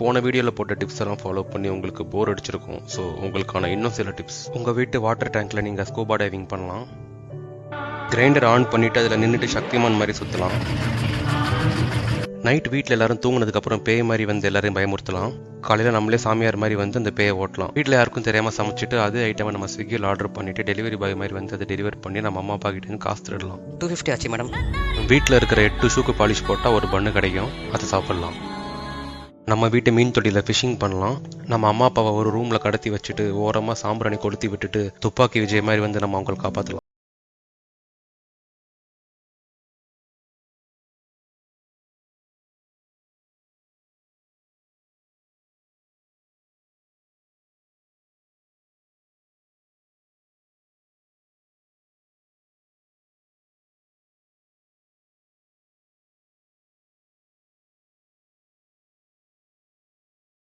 போன வீடியோவில் போட்ட டிப்ஸ் எல்லாம் ஃபாலோ பண்ணி உங்களுக்கு போர் அடிச்சிருக்கும். ஸோ உங்களுக்கான இன்னும் சில டிப்ஸ். உங்கள் வீட்டு வாட்டர் டேங்க்கில் நீங்கள் ஸ்கூபா டைவிங் பண்ணலாம். கிரைண்டர் ஆன் பண்ணிவிட்டு அதில் நின்றுட்டு சக்திமான் மாதிரி சுற்றலாம். நைட் வீட்டில் எல்லாரும் தூங்கினதுக்கப்புறம் பேய் மாதிரி வந்து எல்லாரையும் பயமுறுத்தலாம். காலையில் நம்மளே சாமியார் மாதிரி வந்து அந்த பேயை ஓட்டலாம். வீட்டில் யாருக்கும் தெரியாமல் சமைச்சிட்டு அதே ஐட்டமை நம்ம ஸ்விக்கியில் ஆர்டர் பண்ணிவிட்டு டெலிவரி பாய் மாதிரி வந்து அதை டெலிவரி பண்ணி நம்ம அம்மா அப்பா கிட்டேருந்து காசு திருடலாம். 250 ஆச்சு மேடம். வீட்டில் இருக்கிற 8 ஷூக்கு பாலிஷ் போட்டால் ஒரு பண்ணு கிடைக்கும், அதை சாப்பிட்லாம். நம்ம வீட்டு மீன் தொட்டியில் ஃபிஷிங் பண்ணலாம். நம்ம அம்மா அப்பாவை ஒரு ரூமில் கடத்தி வச்சுட்டு ஓரமாக சாம்பிராணி கொளுத்தி விட்டுட்டு துப்பாக்கி விஜய் மாதிரி வந்து நம்ம அவங்களை காப்பாற்றலாம்.